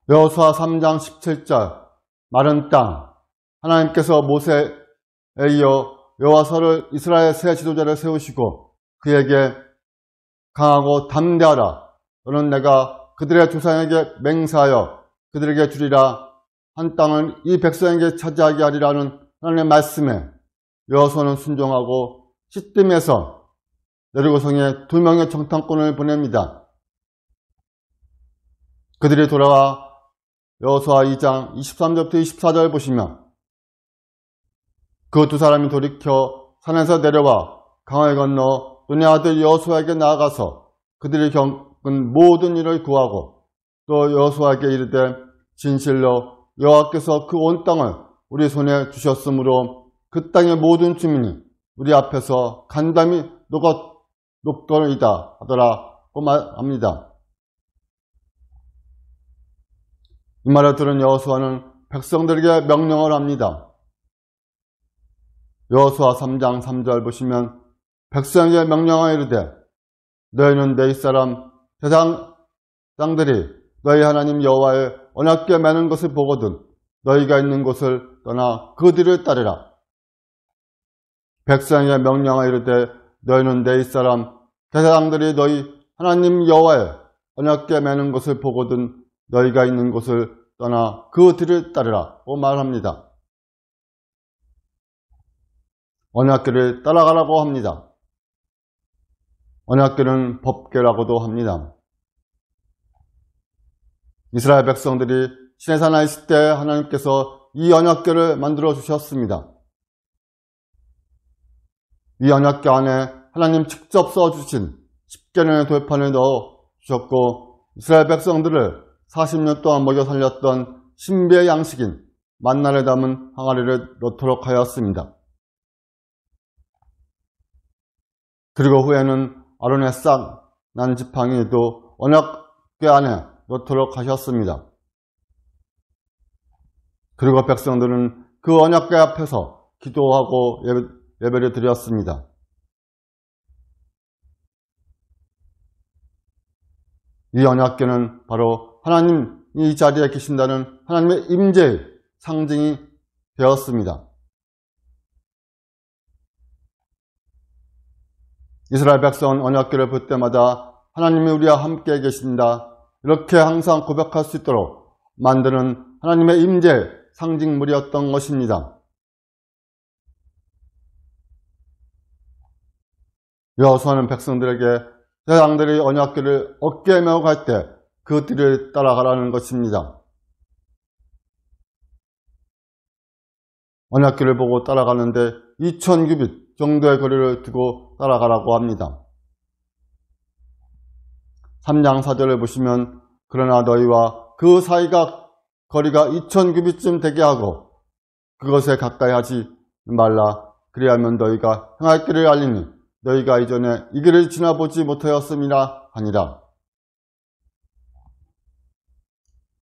여호수아 3장 17절 마른 땅. 하나님께서 모세에 이어 여호와서를 이스라엘 새 지도자를 세우시고 그에게 강하고 담대하라. 너는 내가 그들의 조상에게 맹세하여 그들에게 주리라 한 땅을 이 백성에게 차지하게 하리라는 하나님의 말씀에 여호수아는 순종하고 시딤에서 여리고성에 2명의 정탐꾼을 보냅니다. 그들이 돌아와 여호수아 2장 23절부터 24절 보시면 그 두 사람이 돌이켜 산에서 내려와 강을 건너 눈의 아들 여호수아에게 나아가서 그들이 겪은 모든 일을 구하고 또 여호수아에게 이르되 진실로 여호와께서 그 온 땅을 우리 손에 주셨으므로 그 땅의 모든 주민이 우리 앞에서 간담이 녹거이다 하더라고 말합니다. 이 말을 들은 여호수아는 백성들에게 명령을 합니다. 여호수아 3장 3절 보시면 백성에게 명령하여 이르되 너희는 내 이사람 대장 땅들이 너희 하나님 여호와의 언약궤 매는 것을 보거든 너희가 있는 곳을 떠나 그 뒤를 따르라. 백성에게 명령하여 이르되 너희는 내 이사람 대장들이 너희 하나님 여호와의 언약궤 매는 것을 보거든 너희가 있는 곳을 떠나 그 뒤를 따르라고 말합니다. 언약궤를 따라가라고 합니다. 언약궤는 법궤라고도 합니다. 이스라엘 백성들이 시내산에 있을 때 하나님께서 이 언약궤를 만들어 주셨습니다. 이 언약궤 안에 하나님 직접 써주신 10개년의 돌판을 넣어 주셨고 이스라엘 백성들을 40년 동안 먹여 살렸던 신비의 양식인 만나를 담은 항아리를 넣도록 하였습니다. 그리고 후에는 아론의 싹 난 지팡이도 언약궤 안에 넣도록 하셨습니다. 그리고 백성들은 그 언약궤 앞에서 기도하고 예배를 드렸습니다. 이 언약궤는 바로 하나님 이 자리에 계신다는 하나님의 임재의 상징이 되었습니다. 이스라엘 백성은 언약궤를 볼 때마다 하나님이 우리와 함께 계신다 이렇게 항상 고백할 수 있도록 만드는 하나님의 임재의 상징물이었던 것입니다. 여호수아는 백성들에게 제사장들이 언약궤를 어깨에 메고 갈 때 그 뒤를 따라가라는 것입니다. 언약궤를 보고 따라가는데 2000규빗 정도의 거리를 두고 따라가라고 합니다. 3장 4절을 보시면 그러나 너희와 그 사이가 거리가 2000규빗쯤 되게 하고 그것에 가까이 하지 말라. 그리하면 너희가 행할 길을 알리니 너희가 이전에 이 길을 지나보지 못하였음이라 하니라.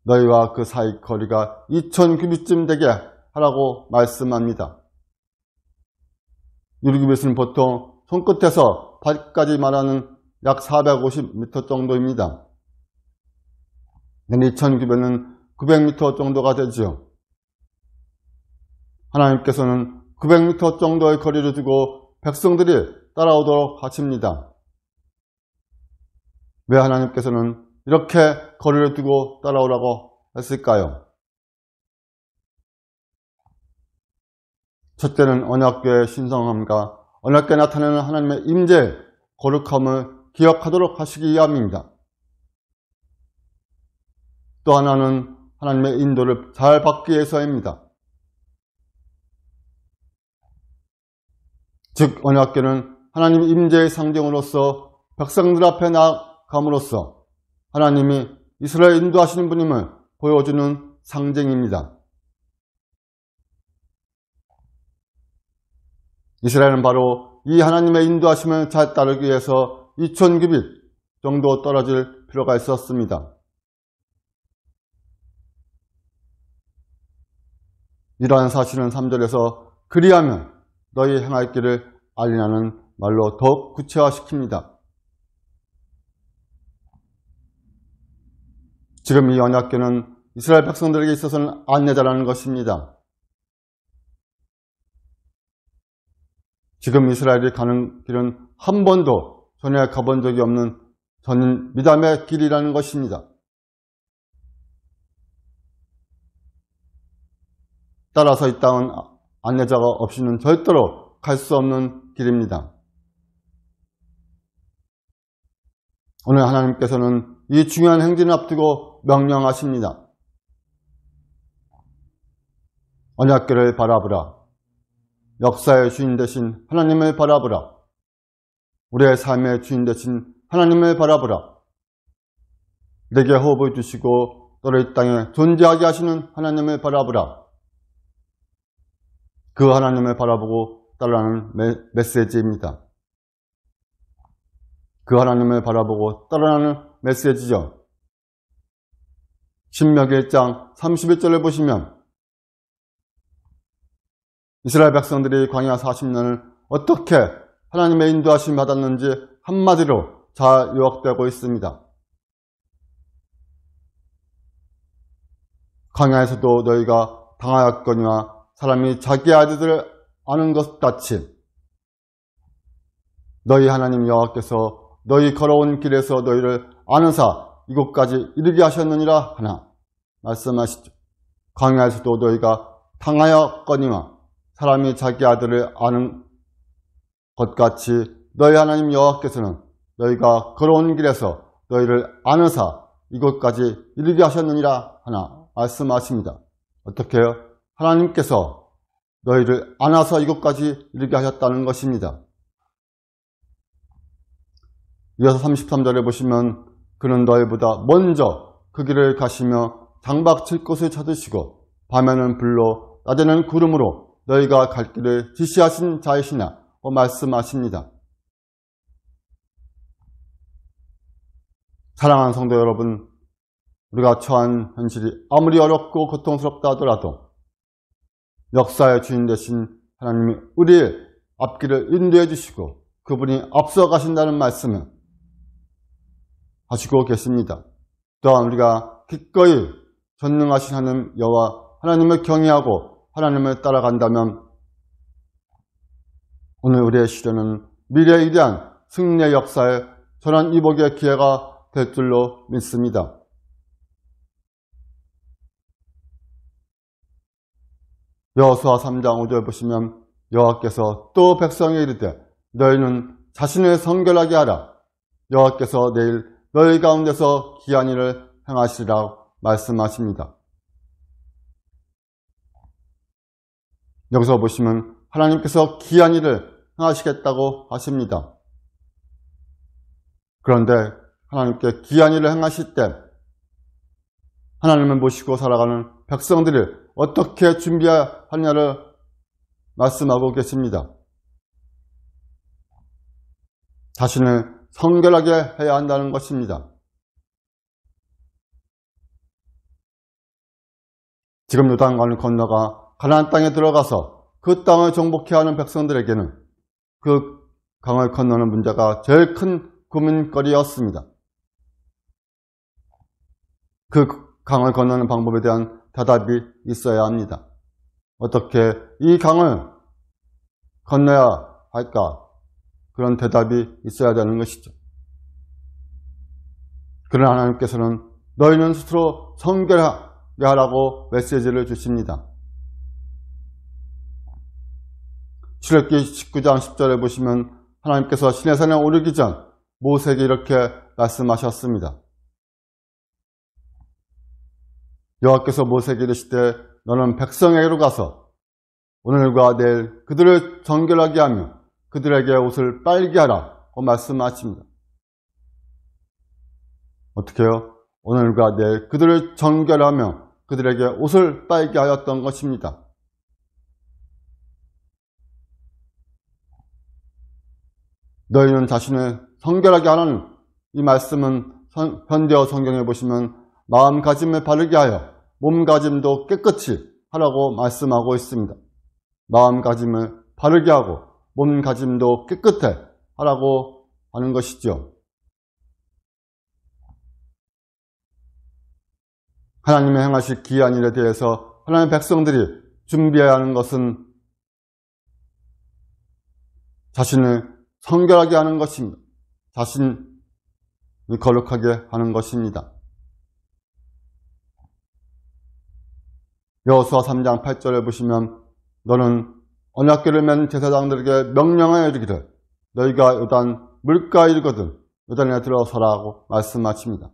너희와 그 사이 거리가 2000규빗쯤 되게 하라고 말씀합니다. 유리규빗은 보통 손끝에서 발까지 말하는 약 450m 정도입니다. 2000규빗은 900m 정도가 되죠. 하나님께서는 900m 정도의 거리를 두고 백성들이 따라오도록 하십니다. 왜 하나님께서는 이렇게 거리를 두고 따라오라고 했을까요? 첫째는 언약궤의 신성함과 언약궤에 나타내는 하나님의 임재, 거룩함을 기억하도록 하시기 위함입니다. 또 하나는 하나님의 인도를 잘 받기 위해서입니다. 즉 언약궤는 하나님 임재의 상징으로서 백성들 앞에 나아감으로써 하나님이 이스라엘 인도하시는 분임을 보여주는 상징입니다. 이스라엘은 바로 이 하나님의 인도하심을 잘 따르기 위해서 2000규빗 정도 떨어질 필요가 있었습니다. 이러한 사실은 3절에서 그리하면 너희 행할 길을 알리라는 말로 더욱 구체화시킵니다. 지금 이 언약궤는 이스라엘 백성들에게 있어서는 안내자라는 것입니다. 지금 이스라엘이 가는 길은 한 번도 전에 가본 적이 없는 전인 미담의 길이라는 것입니다. 따라서 이 땅은 안내자가 없이는 절대로 갈 수 없는 길입니다. 오늘 하나님께서는 이 중요한 행진을 앞두고 명령하십니다. 언약궤를 바라보라. 역사의 주인 되신 하나님을 바라보라. 우리의 삶의 주인 되신 하나님을 바라보라. 내게 호흡을 주시고 너를 이 땅에 존재하게 하시는 하나님을 바라보라. 그 하나님을 바라보고 따라가는 메시지입니다. 그 하나님을 바라보고 따라가는 메시지죠. 신명기 1장 31절을 보시면 이스라엘 백성들이 광야 40년을 어떻게 하나님의 인도하심 받았는지 한마디로 잘 요약되고 있습니다. 광야에서도 너희가 당하였거니와 사람이 자기 아들들을 아는 것 같이 너희 하나님 여호와께서 너희 걸어온 길에서 너희를 아는사 이곳까지 이르게 하셨느니라 하나 말씀하시죠. 광야에서도 너희가 당하였거니와 사람이 자기 아들을 아는 것 같이 너희 하나님 여호와께서는 너희가 걸어온 길에서 너희를 아는사 이곳까지 이르게 하셨느니라 하나 말씀하십니다. 어떻게 해요? 하나님께서 너희를 안아서 이곳까지 이르게 하셨다는 것입니다. 이어서 33절에 보시면 그는 너희보다 먼저 그 길을 가시며 장박 칠 곳을 찾으시고 밤에는 불로 낮에는 구름으로 너희가 갈 길을 지시하신 자이시나 말씀하십니다. 사랑하는 성도 여러분, 우리가 처한 현실이 아무리 어렵고 고통스럽다 하더라도 역사의 주인 되신 하나님이 우리의 앞길을 인도해 주시고 그분이 앞서 가신다는 말씀을 하시고 계십니다. 또한 우리가 기꺼이 전능하신 하나님 여호와 하나님을 경외하고 하나님을 따라간다면 오늘 우리의 시련은 미래에 위대한 승리의 역사에 전한 이복의 기회가 될 줄로 믿습니다. 여호수아 3장 5절 보시면 여호와께서 또 백성에 이르되 너희는 자신을 성결하게 하라. 여호와께서 내일 너희 가운데서 기한 일을 행하시리라 말씀하십니다. 여기서 보시면 하나님께서 기한 일을 행하시겠다고 하십니다. 그런데 하나님께 기한 일을 행하실 때 하나님을 모시고 살아가는 백성들이 어떻게 준비하느냐를 말씀하고 계십니다. 자신을 성결하게 해야 한다는 것입니다. 지금 요단강을 건너가 가나안 땅에 들어가서 그 땅을 정복해야 하는 백성들에게는 그 강을 건너는 문제가 제일 큰 고민거리였습니다. 그 강을 건너는 방법에 대한 대답이 있어야 합니다. 어떻게 이 강을 건너야 할까? 그런 대답이 있어야 되는 것이죠. 그러나 하나님께서는 너희는 스스로 성결하게 하라고 메시지를 주십니다. 출애굽기 19장 10절에 보시면 하나님께서 시내산에 오르기 전 모세에게 이렇게 말씀하셨습니다. 여호와께서 모세에게 이르시되 너는 백성에게로 가서 오늘과 내일 그들을 정결하게 하며 그들에게 옷을 빨게 하라고 말씀하십니다. 어떻게 해요? 오늘과 내일 그들을 정결하며 그들에게 옷을 빨게 하였던 것입니다. 너희는 자신을 성결하게 하라는 이 말씀은 현대어 성경에 보시면 마음가짐을 바르게 하여 몸가짐도 깨끗이 하라고 말씀하고 있습니다. 마음가짐을 바르게 하고 몸가짐도 깨끗해 하라고 하는 것이죠. 하나님의 행하실 기이한 일에 대해서 하나님의 백성들이 준비해야 하는 것은 자신을 성결하게 하는 것입니다. 자신을 거룩하게 하는 것입니다. 여호수아 3장 8절에 보시면 너는 언약궤를 맨 제사장들에게 명령하여 이르기를 너희가 요단 물가에 이르거든 요단에 들어서라고 말씀하십니다.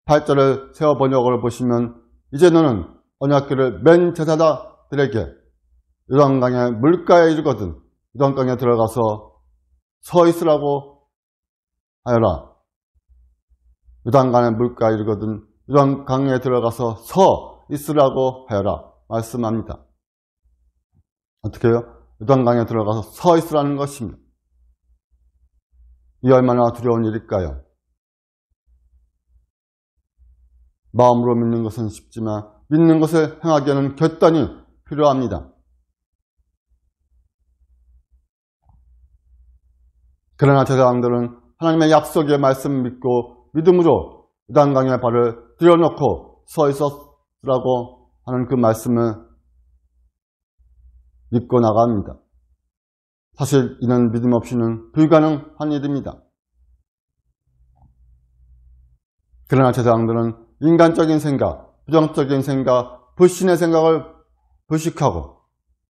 8절을 세워 번역을 보시면 이제 너는 언약궤를 맨 제사장들에게 요단강의 물가에 이르거든 요단강에 들어가서 서 있으라고 하여라. 요단강의 물가에 이르거든 요단강에 들어가서 서 있으라고 하여라 말씀합니다. 어떻게 해요? 요단강에 들어가서 서 있으라는 것입니다. 이 얼마나 두려운 일일까요? 마음으로 믿는 것은 쉽지만 믿는 것을 행하기에는 결단이 필요합니다. 그러나 제사장들은 하나님의 약속의 말씀을 믿고 믿음으로 요단강에 발을 들여놓고 서 있었으라고 하는 그 말씀을 믿고 나갑니다. 사실 이는 믿음 없이는 불가능한 일입니다. 그러나 제사장들은 인간적인 생각, 부정적인 생각, 불신의 생각을 불식하고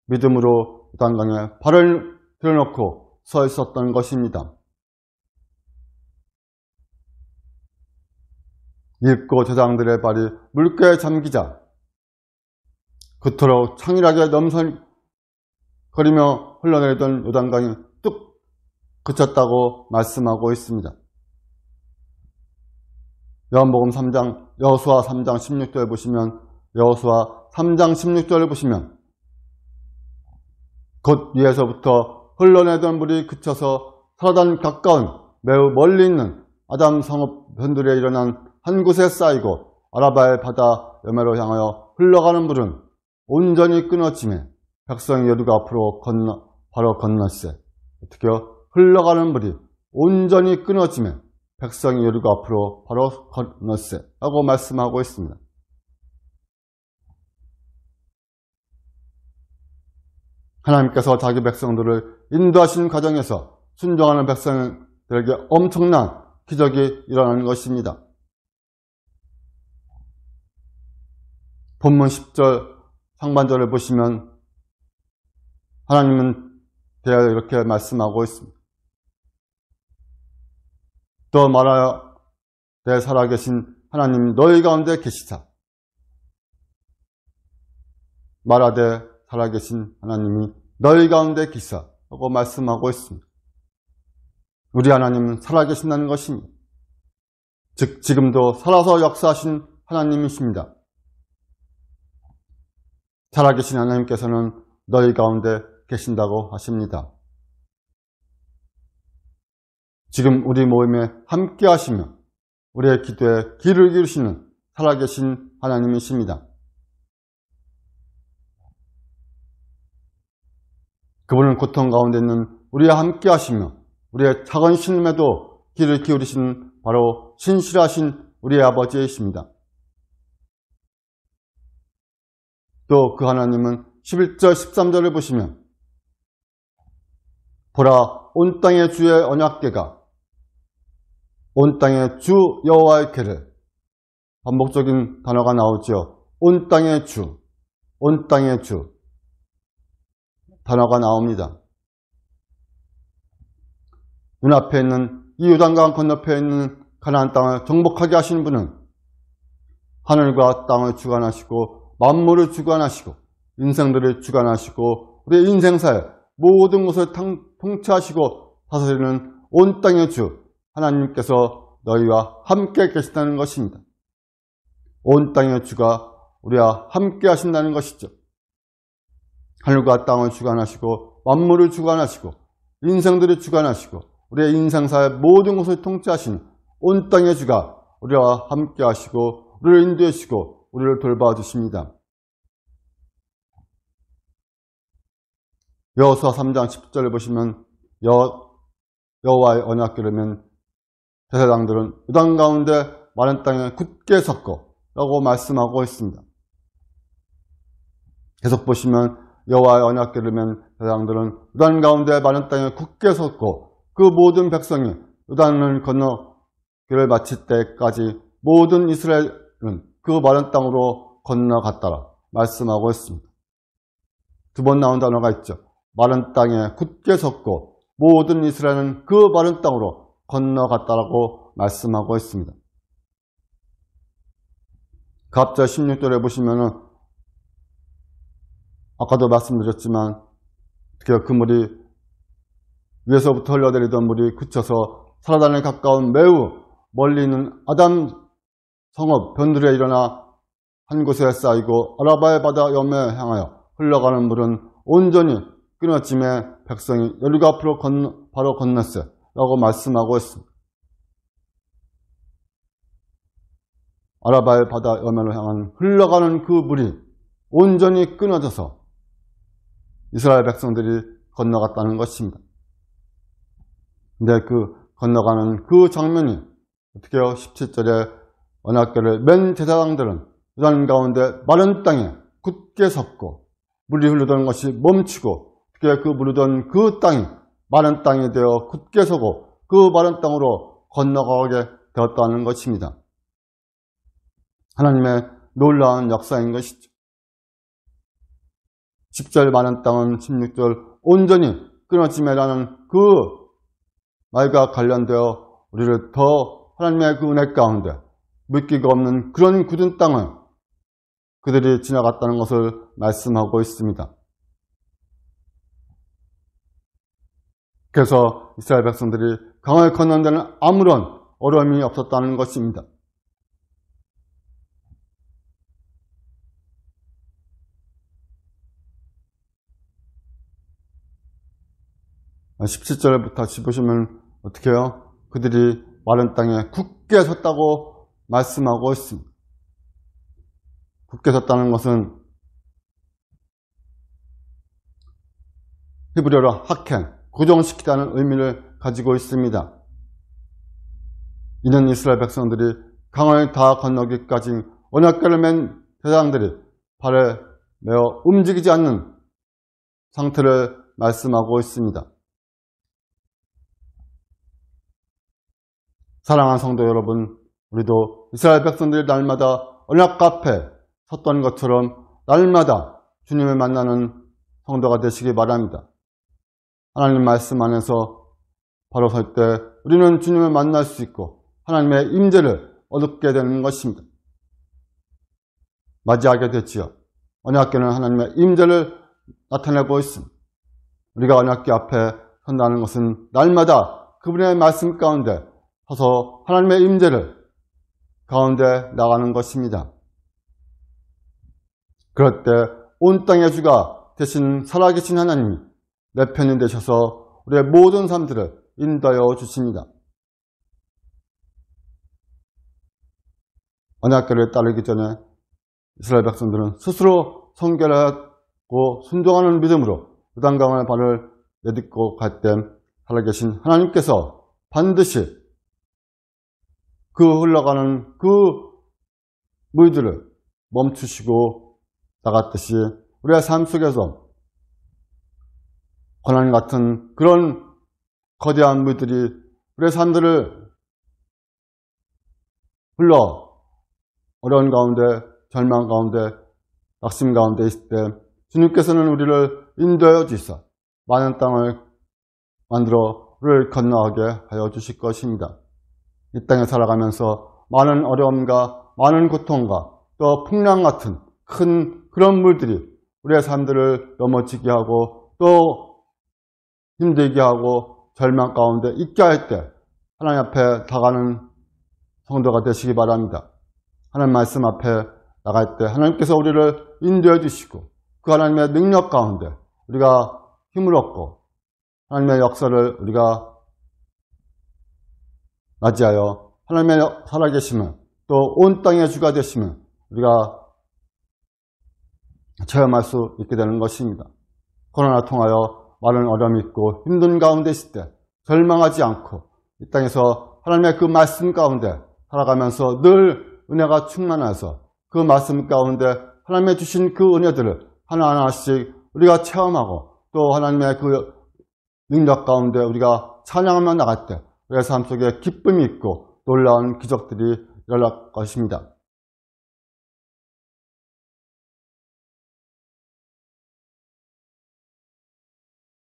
믿음으로 요단강에 발을 들여놓고 서 있었던 것입니다. 읽고 제사장들의 발이 물가에 잠기자 그토록 창일하게 넘설거리며 흘러내리던 요단강이 뚝 그쳤다고 말씀하고 있습니다. 요한복음 3장, 여호수아 3장 16절을 보시면 여호수아 3장 16절을 보시면 곧 위에서부터 흘러내던 물이 그쳐서 사라단 가까운 매우 멀리 있는 아담 성읍 변두리에 일어난 한 곳에 쌓이고 아라바의 바다 여매로 향하여 흘러가는 물은 온전히 끊어지매 백성이 여리고 앞으로 바로 건넜세. 어떻게요? 흘러가는 물이 온전히 끊어지매 백성이 여리고 앞으로 바로 건넜세 라고 말씀하고 있습니다. 하나님께서 자기 백성들을 인도하신 과정에서 순종하는 백성들에게 엄청난 기적이 일어나는 것입니다. 본문 10절 상반절을 보시면 하나님은 대하여 이렇게 말씀하고 있습니다. 또 말하여 내 살아계신 하나님 너희 가운데 계시사 말하되 살아계신 하나님이 너희 가운데 계시사 라고 말씀하고 있습니다. 우리 하나님은 살아계신다는 것입니다. 즉 지금도 살아서 역사하신 하나님이십니다. 살아계신 하나님께서는 너희 가운데 계신다고 하십니다. 지금 우리 모임에 함께 하시며 우리의 기도에 귀를 기울이시는 살아계신 하나님이십니다. 그분은 고통 가운데 있는 우리와 함께 하시며 우리의 작은 신음에도 귀를 기울이시는 바로 신실하신 우리의 아버지이십니다. 또 그 하나님은 11절 13절을 보시면 보라 온 땅의 주의 언약궤가 온 땅의 주 여호와의 궤를 반복적인 단어가 나오죠. 온 땅의 주, 온 땅의 주 단어가 나옵니다. 눈앞에 있는 이 요단강 건너편에 있는 가나안 땅을 정복하게 하신 분은 하늘과 땅을 주관하시고 만물을 주관하시고 인생들을 주관하시고 우리의 인생사의 모든 것을 통치하시고 다스리는 온 땅의 주 하나님께서 너희와 함께 계시다는 것입니다. 온 땅의 주가 우리와 함께 하신다는 것이죠. 하늘과 땅을 주관하시고 만물을 주관하시고 인생들을 주관하시고 우리의 인생사의 모든 것을 통치하시는 온 땅의 주가 우리와 함께 하시고 우리를 인도하시고 우리를 돌봐주십니다. 여호수아 3장 10절을 보시면 여호와의 언약궤를 맨 제사장들은 요단 가운데 마른 땅에 굳게 섰고 라고 말씀하고 있습니다. 계속 보시면 여호와의 언약궤를 맨 제사장들은 요단 가운데 마른 땅에 굳게 섰고 그 모든 백성이 요단을 건너 길을 마칠 때까지 모든 이스라엘은 그 마른 땅으로 건너갔다라 말씀하고 있습니다. 두 번 나온 단어가 있죠. 마른 땅에 굳게 섰고 모든 이스라엘은 그 마른 땅으로 건너갔다라고 말씀하고 있습니다. 갑자 16절에 보시면은 아까도 말씀드렸지만 그물이 위에서부터 흘러내리던 물이 그쳐서 사라단에 가까운 매우 멀리 있는 아담 성읍 변두리에 일어나 한 곳에 쌓이고 아라바의 바다 염에 향하여 흘러가는 물은 온전히 끊어짐에 백성이 여리고 앞으로 바로 건넜어요 라고 말씀하고 있습니다. 아라바의 바다 염면을 향한 흘러가는 그 물이 온전히 끊어져서 이스라엘 백성들이 건너갔다는 것입니다. 근데 그 건너가는 그 장면이 어떻게 해요? 17절에 언약궤를 맨 제사장들은 요단 가운데 마른 땅에 굳게 섰고 물이 흐르던 것이 멈추고 어떻게 그 흐르던 그 땅이 마른 땅이 되어 굳게 서고 그 마른 땅으로 건너가게 되었다는 것입니다. 하나님의 놀라운 역사인 것이죠. 10절 마른 땅은 16절 온전히 끊어짐이라는 그 말과 관련되어 우리를 더 하나님의 그 은혜 가운데 물기가 없는 그런 굳은 땅을 그들이 지나갔다는 것을 말씀하고 있습니다. 그래서 이스라엘 백성들이 강을 건넌 데는 아무런 어려움이 없었다는 것입니다. 17절부터 다시 보시면 어떻게 해요? 그들이 마른 땅에 굳게 섰다고 말씀하고 있습니다. 굳게 섰다는 것은 히브리어로 하켄, 고정시키다는 의미를 가지고 있습니다. 이는 이스라엘 백성들이 강을 다 건너기까지 언약궤를 맨 제사장들이 발에 메어 움직이지 않는 상태를 말씀하고 있습니다. 사랑하는 성도 여러분, 우리도 이스라엘 백성들이 날마다 언약 앞에 섰던 것처럼 날마다 주님을 만나는 성도가 되시기 바랍니다. 하나님 말씀 안에서 바로 설 때 우리는 주님을 만날 수 있고 하나님의 임재를 얻게 되는 것입니다. 맞이하게 되지요. 언약궤는 하나님의 임재를 나타내고 있습니다. 우리가 언약궤 앞에 선다는 것은 날마다 그분의 말씀 가운데 서서 하나님의 임재를 가운데 나가는 것입니다. 그럴 때 온 땅의 주가 되신 살아계신 하나님이 내 편이 되셔서 우리의 모든 삶들을 인도하여 주십니다. 언약궤를 따르기 전에 이스라엘 백성들은 스스로 성결하고 순종하는 믿음으로 요단강을 발을 내딛고 갈 때 살아계신 하나님께서 반드시 그 흘러가는 그 물들을 멈추시고 나갔듯이 우리의 삶 속에서 고난 같은 그런 거대한 물들이 우리의 삶들을 흘러 어려운 가운데, 절망 가운데, 낙심 가운데 있을 때 주님께서는 우리를 인도하여 주시사 많은 땅을 만들어 우리를 건너가게 하여 주실 것입니다. 이 땅에 살아가면서 많은 어려움과 많은 고통과 또 풍랑 같은 큰 그런 물들이 우리의 삶들을 넘어지게 하고 또 힘들게 하고 절망 가운데 있게 할 때 하나님 앞에 다가가는 성도가 되시기 바랍니다. 하나님 말씀 앞에 나갈 때 하나님께서 우리를 인도해 주시고 그 하나님의 능력 가운데 우리가 힘을 얻고 하나님의 역사를 우리가 맞이하여 하나님의 살아계심을 또 온 땅의 주가 되심을 우리가 체험할 수 있게 되는 것입니다. 코로나 통하여 많은 어려움이 있고 힘든 가운데 있을 때 절망하지 않고 이 땅에서 하나님의 그 말씀 가운데 살아가면서 늘 은혜가 충만해서 그 말씀 가운데 하나님의 주신 그 은혜들을 하나하나씩 우리가 체험하고 또 하나님의 그 능력 가운데 우리가 찬양하며 나갈 때 우리의 삶 속에 기쁨이 있고 놀라운 기적들이 일어날 것입니다.